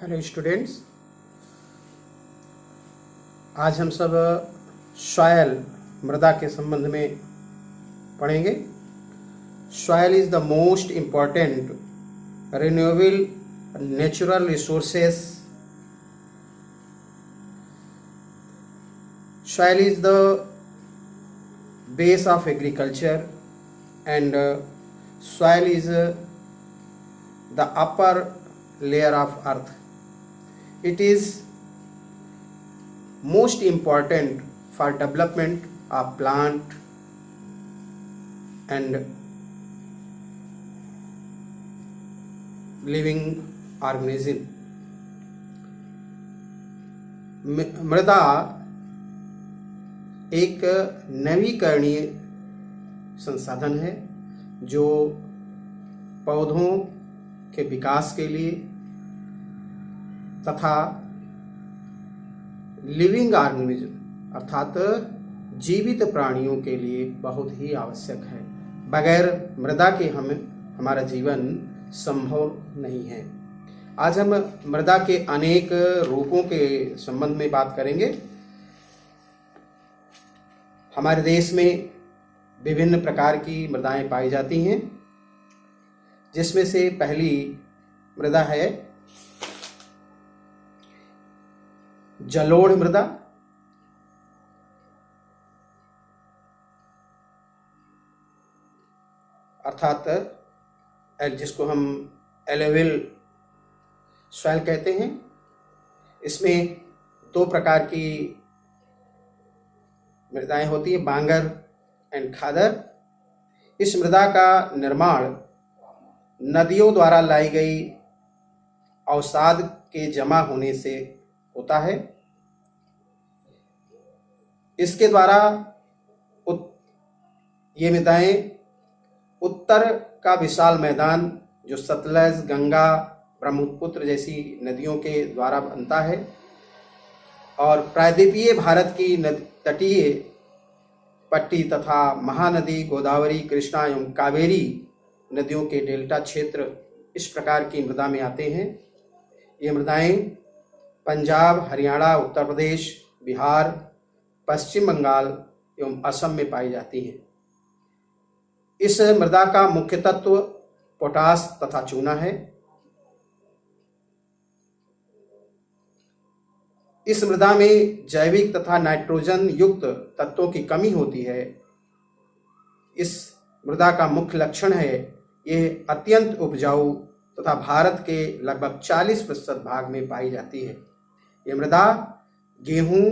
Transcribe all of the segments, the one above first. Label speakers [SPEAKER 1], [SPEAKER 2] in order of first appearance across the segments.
[SPEAKER 1] Hello students, आज हम सब सॉयल मृदा के संबंध में पढ़ेंगे। Soil is the most important renewable natural resources. Soil is the base of agriculture and soil is the upper layer of earth. It is most important for development of plant and living organism. मृदा एक नवीकरणीय संसाधन है जो पौधों के विकास के लिए तथा लिविंग ऑर्गेनिज्म अर्थात जीवित प्राणियों के लिए बहुत ही आवश्यक है। बगैर मृदा के हमारा जीवन संभव नहीं है। आज हम मृदा के अनेक रूपों के संबंध में बात करेंगे। हमारे देश में विभिन्न प्रकार की मृदाएं पाई जाती हैं, जिसमें से पहली मृदा है जलोढ़ मृदा। अर्थात जिसको हम एलोविल सॉइल कहते हैं। इसमें दो प्रकार की मृदाएं होती हैं, बांगर एंड खादर। इस मृदा का निर्माण नदियों द्वारा लाई गई अवसाद के जमा होने से होता है। इसके द्वारा ये मृदाएं उत्तर का विशाल मैदान जो सतलज, गंगा, ब्रह्मपुत्र जैसी नदियों के द्वारा बनता है और प्रायद्वीपीय भारत की तटीय पट्टी तथा महानदी गोदावरी, कृष्णा एवं कावेरी नदियों के डेल्टा क्षेत्र इस प्रकार की मृदा में आते हैं। ये मृदाएं पंजाब, हरियाणा, उत्तर प्रदेश, बिहार, पश्चिम बंगाल एवं असम में पाई जाती हैं। इस मृदा का मुख्य तत्व पोटास तथा चूना है। इस मृदा में जैविक तथा नाइट्रोजन युक्त तत्वों की कमी होती है। इस मृदा का मुख्य लक्षण है यह अत्यंत उपजाऊ तथा भारत के लगभग 40% भाग में पाई जाती है। यह मृदा गेहूं,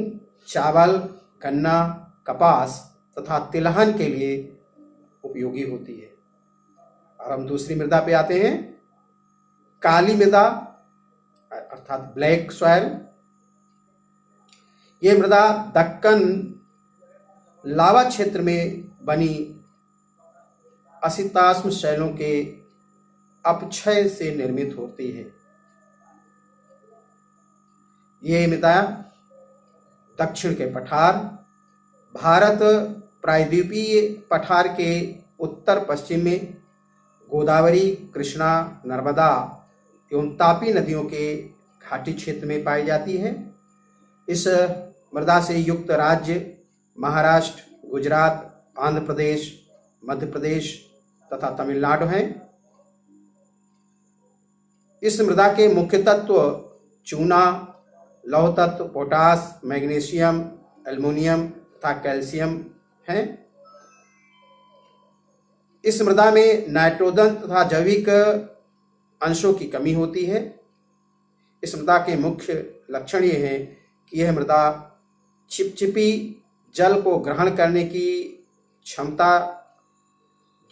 [SPEAKER 1] चावल, गन्ना, कपास तथा तिलहन के लिए उपयोगी होती है। और हम दूसरी मृदा पे आते हैं, काली मृदा अर्थात ब्लैक सॉइल। ये मृदा दक्कन लावा क्षेत्र में बनी असिताश्म शैलों के अपक्षय से निर्मित होती है। ये मृदा दक्षिण के पठार, भारत प्रायद्वीपीय पठार के उत्तर पश्चिम में गोदावरी, कृष्णा, नर्मदा एवं तापी नदियों के घाटी क्षेत्र में पाई जाती है। इस मृदा से युक्त राज्य महाराष्ट्र, गुजरात, आंध्र प्रदेश, मध्य प्रदेश तथा तमिलनाडु हैं। इस मृदा के मुख्य तत्व चूना, लौह तत्व पोटास, मैग्नीशियम, एल्युमिनियम तथा कैल्शियम हैं। इस मृदा में नाइट्रोजन तथा जैविक अंशों की कमी होती है। इस मृदा के मुख्य लक्षण ये हैं कि यह मृदा चिपचिपी जल को ग्रहण करने की क्षमता,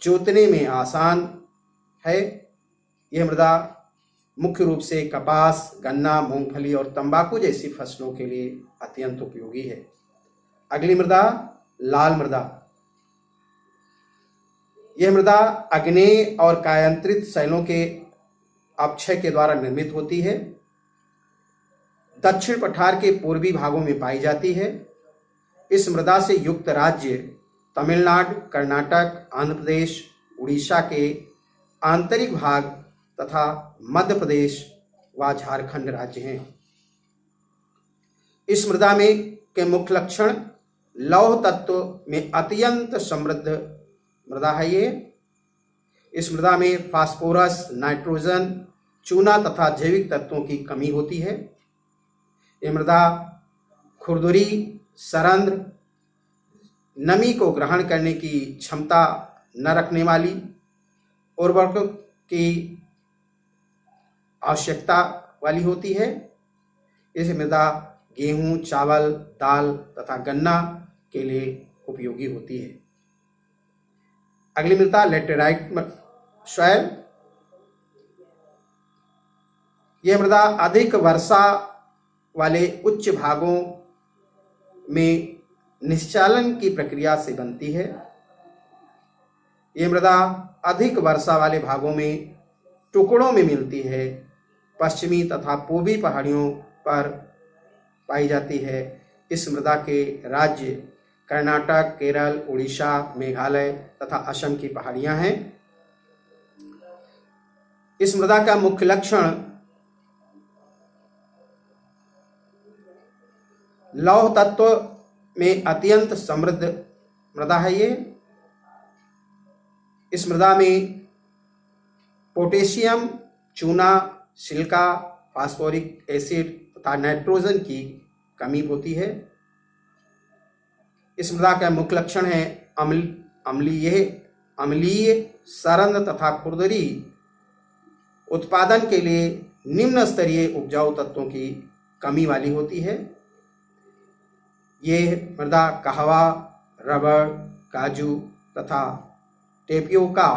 [SPEAKER 1] जोतने में आसान है। यह मृदा मुख्य रूप से कपास, गन्ना, मूंगफली और तंबाकू जैसी फसलों के लिए अत्यंत उपयोगी है। अगली मृदा लाल मृदा। यह मृदा आग्नेय और कायांतरित शैलों के अपक्षय के द्वारा निर्मित होती है। दक्षिण पठार के पूर्वी भागों में पाई जाती है। इस मृदा से युक्त राज्य तमिलनाडु, कर्नाटक, आंध्र प्रदेश, उड़ीसा के आंतरिक भाग तथा मध्य प्रदेश, व झारखंड राज्य हैं। इस मृदा में के मुख्य लक्षण लौह तत्व में अत्यंत समृद्ध मृदा है ये। इस मृदा में फास्फोरस, नाइट्रोजन, चूना तथा जैविक तत्वों की कमी होती है। ये मृदा खुरदुरी, सरंध्र, नमी को ग्रहण करने की क्षमता न रखने वाली, उर्वरकों की आवश्यकता वाली होती है। इस मृदा गेहूं, चावल, दाल तथा गन्ना के लिए उपयोगी होती है। अगली मृदा लेटेराइट सॉइल। यह मृदा अधिक वर्षा वाले उच्च भागों में निश्चालन की प्रक्रिया से बनती है। यह मृदा अधिक वर्षा वाले भागों में टुकड़ों में मिलती है। पश्चिमी तथा पूर्वी पहाड़ियों पर पाई जाती है। इस मृदा के राज्य कर्नाटक, केरल, उड़ीसा, मेघालय तथा असम की पहाड़ियां हैं। इस मृदा का मुख्य लक्षण लौह तत्व में अत्यंत समृद्ध मृदा है ये। इस मृदा में पोटेशियम, चूना, सिलिका, फास्फोरिक एसिड तथा नाइट्रोजन की कमी होती है। इस मृदा का मुख्य लक्षण है अम्लीय, सरंध्र तथा खुरदरी। उत्पादन के लिए निम्न स्तरीय उपजाऊ तत्वों की कमी वाली होती है। ये मृदा कहवा, रबड़, काजू तथा टेपियोका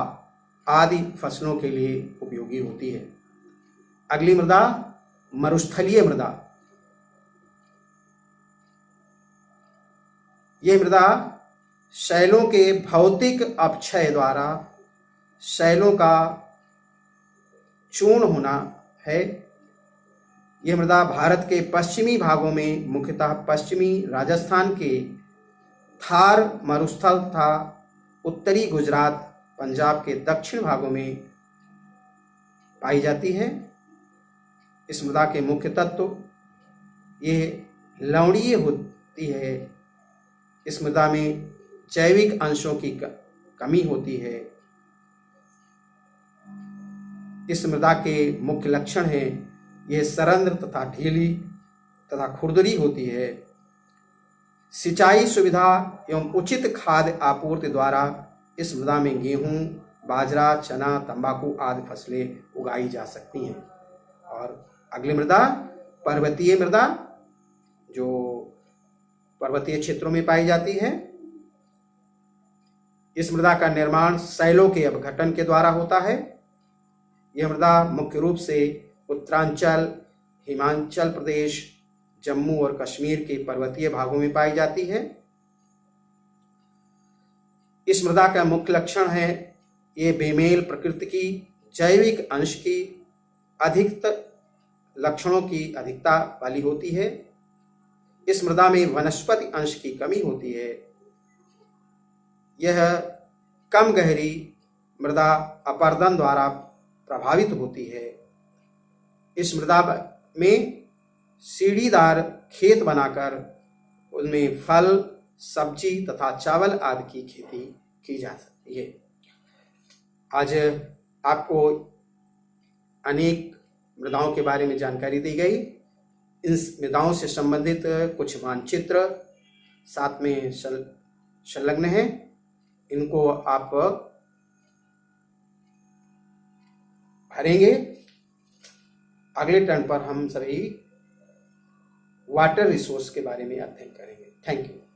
[SPEAKER 1] आदि फसलों के लिए उपयोगी होती है। अगली मृदा मरुस्थलीय मृदा। यह मृदा शैलों के भौतिक अपक्षय द्वारा शैलों का चूर्ण होना है। यह मृदा भारत के पश्चिमी भागों में, मुख्यतः पश्चिमी राजस्थान के थार मरुस्थल तथा उत्तरी गुजरात, पंजाब के दक्षिण भागों में पाई जाती है। इस मृदा के मुख्य तत्व यह लवणीय होती है। इस मृदा में जैविक अंशों की कमी होती है। इस मृदा के मुख्य लक्षण हैं यह सरंध्र तथा ढीली तथा खुरदरी होती है। सिंचाई सुविधा एवं उचित खाद्य आपूर्ति द्वारा इस मृदा में गेहूं, बाजरा, चना, तंबाकू आदि फसलें उगाई जा सकती हैं। और अगली मृदा पर्वतीय मृदा, जो पर्वतीय क्षेत्रों में पाई जाती है। इस मृदा का निर्माण शैलों के अपघटन के द्वारा होता है। यह मृदा मुख्य रूप से उत्तरांचल, हिमाचल प्रदेश, जम्मू और कश्मीर के पर्वतीय भागों में पाई जाती है। इस मृदा का मुख्य लक्षण है ये बेमेल प्रकृति की, जैविक अंश की अधिकतर लक्षणों की अधिकता वाली होती है। इस मृदा में वनस्पति अंश की कमी होती है। यह कम गहरी मृदा अपरदन द्वारा प्रभावित होती है। इस मृदा में सीढ़ीदार खेत बनाकर उनमें फल, सब्जी तथा चावल आदि की खेती की जा सकती है। आज आपको अनेक मृदाओं के बारे में जानकारी दी गई। इन मृदाओं से संबंधित कुछ मानचित्र साथ में संलग्न हैं। इनको आप भरेंगे। अगले टर्न पर हम सभी वाटर रिसोर्स के बारे में अध्ययन करेंगे। Thank you.